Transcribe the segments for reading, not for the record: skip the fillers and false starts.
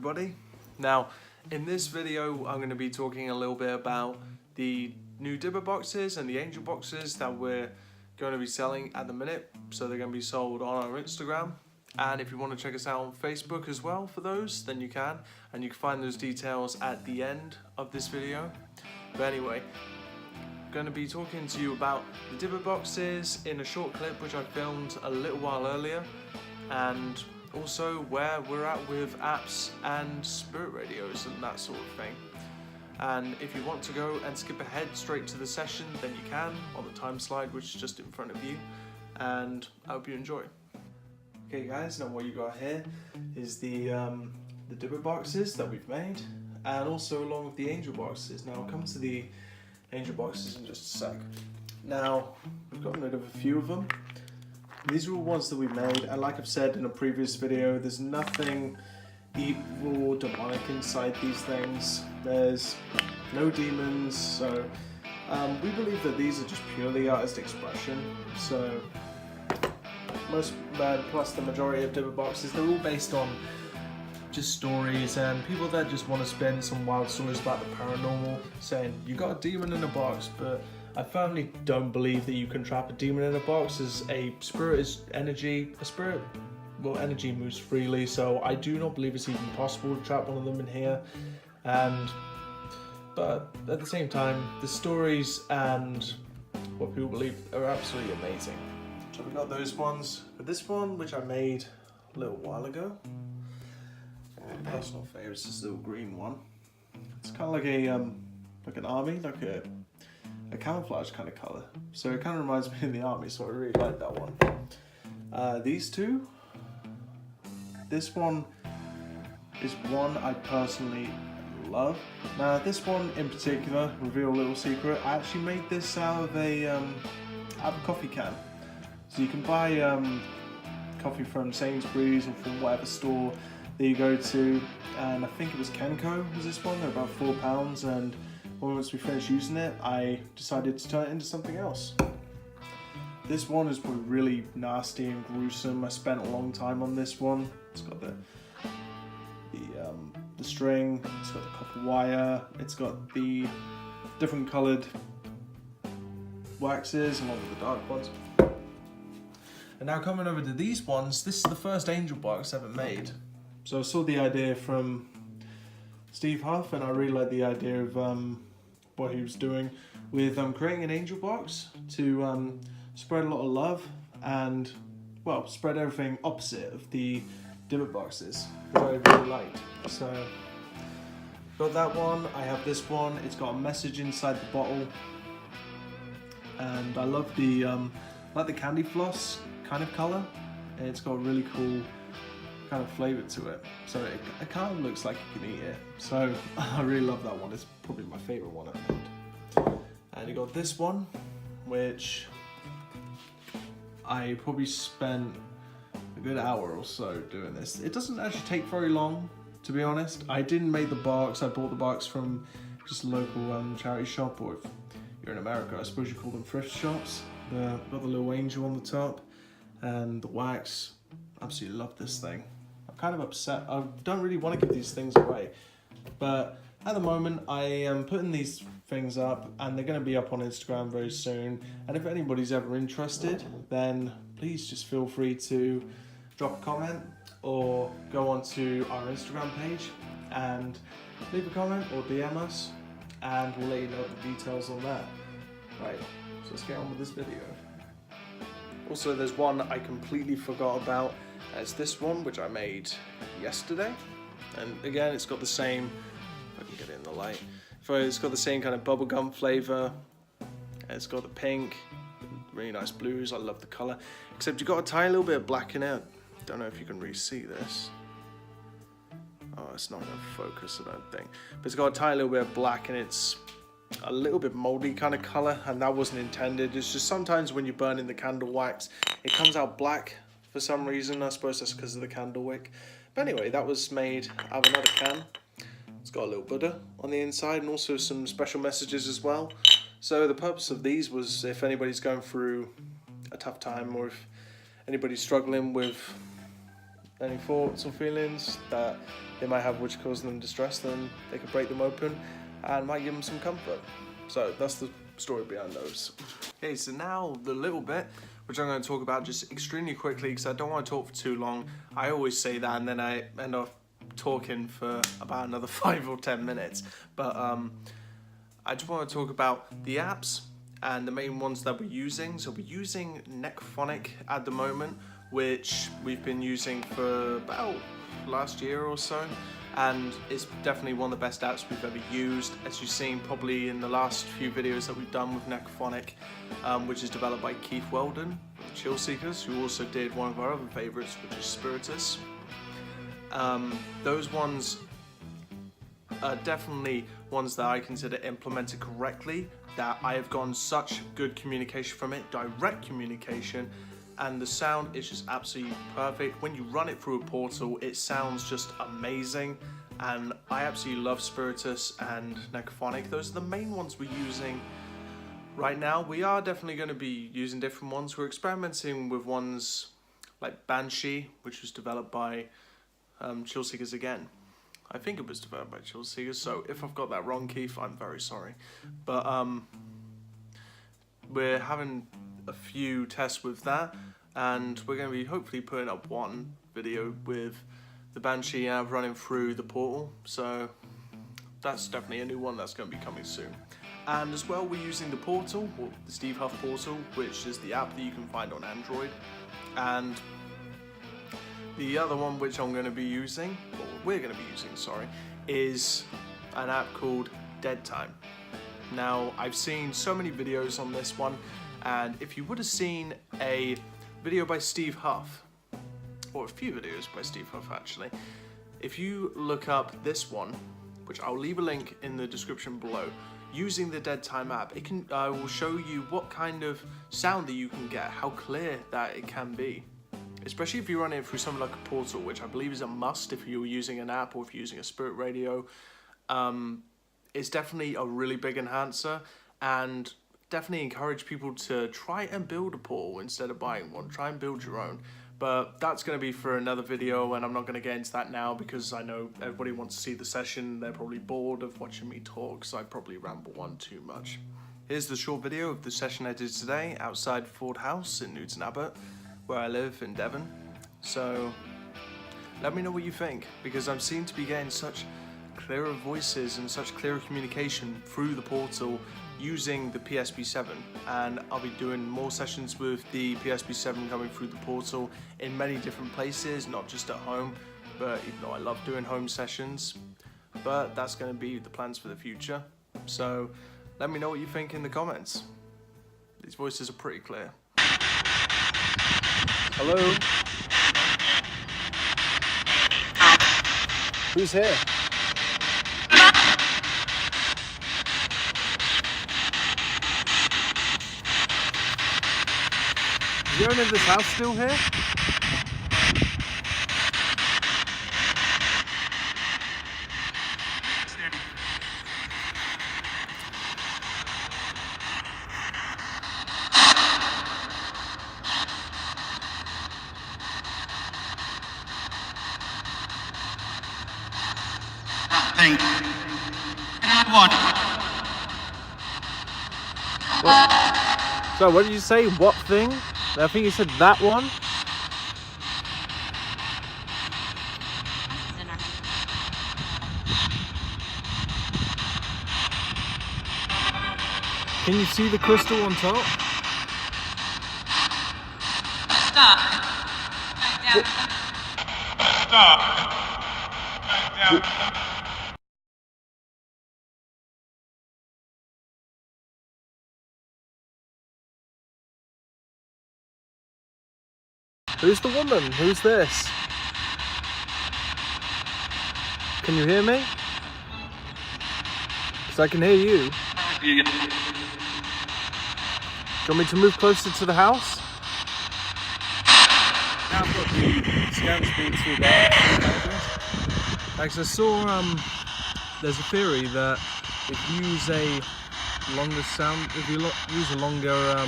everybody. Now, in this video, I'm going to be talking a little bit about the new DYBBUK boxes and the angel boxes that we're going to be selling at the minute. So they're going to be sold on our Instagram. And if you want to check us out on Facebook as well for those, then you can. And you can find those details at the end of this video. But anyway, I'm going to be talking to you about the DYBBUK boxes in a short clip which I filmed a little while earlier. And also where we're at with apps and spirit radios and that sort of thing. And if you want to go and skip ahead straight to the session, then you can on the time slide which is just in front of you. And I hope you enjoy. Okay guys, now what you got here is the DYBBUK boxes that we've made, and also along with the angel boxes. Now I'll come to the angel boxes in just a sec. Now we've gotten rid of a few of them. These are all ones that we made, and like I've said in a previous video, there's nothing evil or demonic inside these things. There's no demons, so we believe that these are just purely artist expression. So most, plus the majority of DYBBUK boxes, they're all based on just stories and people that just want to spin some wild stories about the paranormal, saying you got a demon in a box, but I firmly don't believe that you can trap a demon in a box, as a spirit is energy. Energy moves freely, so I do not believe it's even possible to trap one of them in here. But at the same time, the stories and what people believe are absolutely amazing. So we got those ones. But this one, which I made a little while ago, my personal favourite is this little green one. It's kind of like an army, like a camouflage kind of colour. So it kind of reminds me of the army, so I really like that one. These two. This one is one I personally love. Now this one in particular, reveal a little secret, I actually made this out of a coffee can. So you can buy coffee from Sainsbury's or from whatever store that you go to, and I think it was Kenco was this one. They're about £4, and once we finished using it, I decided to turn it into something else. This one is probably really nasty and gruesome. I spent a long time on this one. It's got the string, it's got the copper wire, it's got the different coloured waxes along with the dark ones. And now coming over to these ones, this is the first angel box ever made. So I saw the idea from Steve Huff, and I really liked the idea of what he was doing with creating an angel box to spread a lot of love and, well, spread everything opposite of the DYBBUK boxes, which I really liked. So got that one. I have this one. It's got a message inside the bottle, and I love the like the candy floss kind of color, and it's got a really cool kind of flavor to it. So it kind of looks like you can eat it. So I really love that one. It's probably my favorite one I've made. And you got this one, which I probably spent a good hour or so doing this. It doesn't actually take very long, to be honest. I didn't make the box. I bought the box from just a local charity shop, or if you're in America, I suppose you call them thrift shops. Got the little angel on the top and the wax. Absolutely love this thing. I'm kind of upset. I don't really want to give these things away, but at the moment I am putting these things up, and they're going to be up on Instagram very soon. And if anybody's ever interested, then please just feel free to drop a comment or go onto our Instagram page and leave a comment or DM us, and we'll let you know the details on that. Right, so let's get on with this video. Also, there's one I completely forgot about. It's this one, which I made yesterday. And again, it's got the same, if I can get it in the light, it's got the same kind of bubblegum flavour. It's got the pink, really nice blues. I love the colour. Except you've got a tiny little bit of black in it. Don't know if you can really see this. Oh, it's not going to focus, I don't think. But it's got a tiny little bit of black, and it's a little bit moldy kind of colour, and that wasn't intended. It's just sometimes when you burn in the candle wax, it comes out black for some reason. I suppose that's because of the candle wick. But anyway, that was made out of another can. It's got a little Buddha on the inside, and also some special messages as well. So the purpose of these was if anybody's going through a tough time, or if anybody's struggling with any thoughts or feelings that they might have which cause them distress, then they could break them open and might give them some comfort. So that's the story behind those. Okay, so now the little bit which I'm going to talk about just extremely quickly because I don't want to talk for too long. I always say that and then I end up talking for about another 5 or 10 minutes. But I just want to talk about the apps and the main ones that we're using. So we're using Necrophonic at the moment, which we've been using for about last year or so, and it's definitely one of the best apps we've ever used, as you've seen probably in the last few videos that we've done with Necrophonic, which is developed by Keith Weldon of Chill Seekers, who also did one of our other favourites, which is Spiritus. Those ones are definitely ones that I consider implemented correctly, that I have gotten such good communication from it, direct communication, and the sound is just absolutely perfect. When you run it through a portal, it sounds just amazing, and I absolutely love Spiritus and Necrophonic. Those are the main ones we're using right now. We are definitely going to be using different ones. We're experimenting with ones like Banshee, which was developed by Chill Seekers again. I think it was developed by Chill Seekers, so if I've got that wrong, Keith, I'm very sorry. But we're having a few tests with that, and we're going to be hopefully putting up one video with the Banshee app running through the portal, so that's definitely a new one that's going to be coming soon. And as well, we're using the portal, or the Steve Huff portal, which is the app that you can find on Android, and the other one which I'm going to be using, or we're going to be using, sorry, is an app called Dead Time. Now, I've seen so many videos on this one, and if you would have seen a video by Steve Huff, or a few videos by Steve Huff actually, if you look up this one, which I'll leave a link in the description below, using the Dead Time app, I will show you what kind of sound that you can get, how clear that it can be. Especially if you're running it through something like a portal, which I believe is a must if you're using an app or if you're using a Spirit Radio. It's definitely a really big enhancer, and definitely encourage people to try and build a portal instead of buying one. Try and build your own. But that's going to be for another video, and I'm not going to get into that now because I know everybody wants to see the session. They're probably bored of watching me talk, so I probably ramble on too much. Here's the short video of the session I did today outside FORDE House in Newton Abbot, where I live in Devon. So let me know what you think, because I'm seem to be getting such clearer voices and such clearer communication through the portal using the PSP7, and I'll be doing more sessions with the PSP7 coming through the portal in many different places, not just at home, but even though I love doing home sessions, but that's going to be the plans for the future. So let me know what you think in the comments. These voices are pretty clear. Hello? Who's here? Is the owner of this house still here? So what did you say? What thing? I think you said that one. Can you see the crystal on top? Stop. Down. Stop. Down. Who's the woman? Who's this? Can you hear me? Because I can hear you. Do you want me to move closer to the house? Now I've got the scan speed to about. Actually, I saw there's a theory that if you use a longer sound, if you use a longer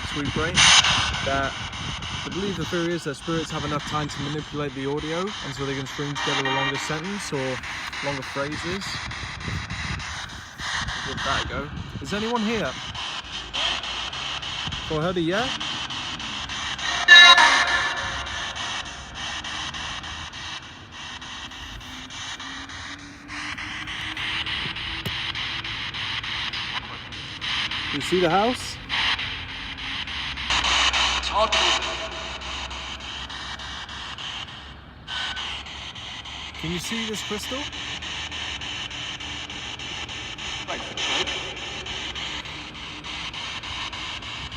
sweep rate, that I believe the theory is that spirits have enough time to manipulate the audio until they can string together a longer sentence or longer phrases. Give that a go. Is anyone here? Oh, I heard a yeah? You see the house? Can you see this crystal?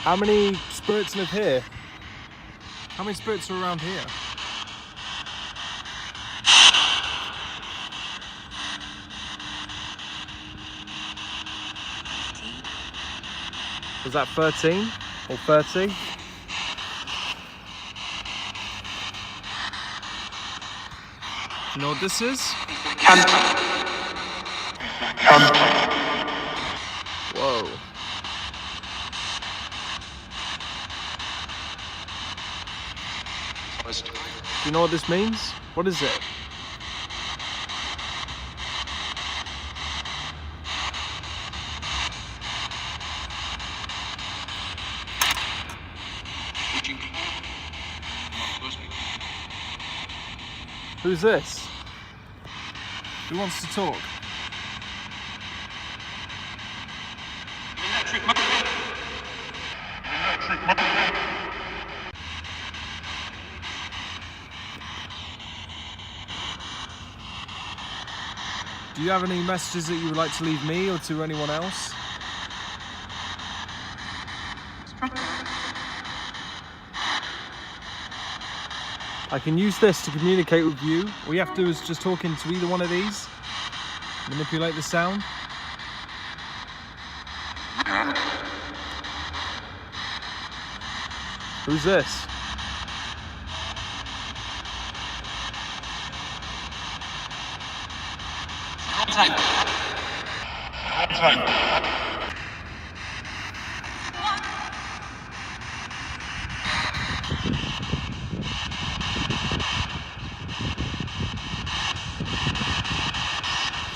How many spirits live here? How many spirits are around here? Was that 13 or 30? Do you know what this is? Whoa. Do you know what this means? What is it? Who's this? Who wants to talk? Do you have any messages that you would like to leave me or to anyone else? I can use this to communicate with you. All you have to do is just talk into either one of these. Manipulate the sound. Who's this?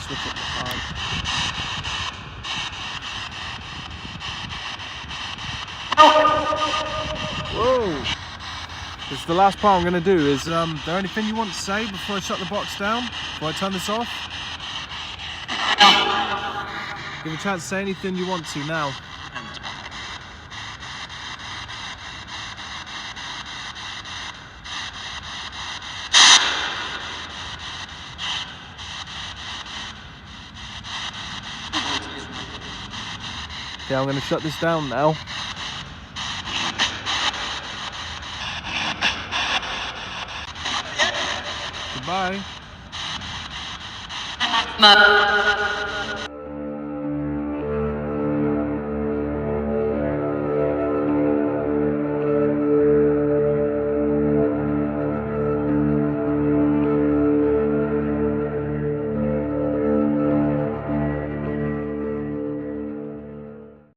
Switch it to hard. Whoa! This is the last part I'm going to do. Is there anything you want to say before I shut the box down? Before I turn this off? Give me a chance to say anything you want to now. Okay, I'm going to shut this down now. Goodbye.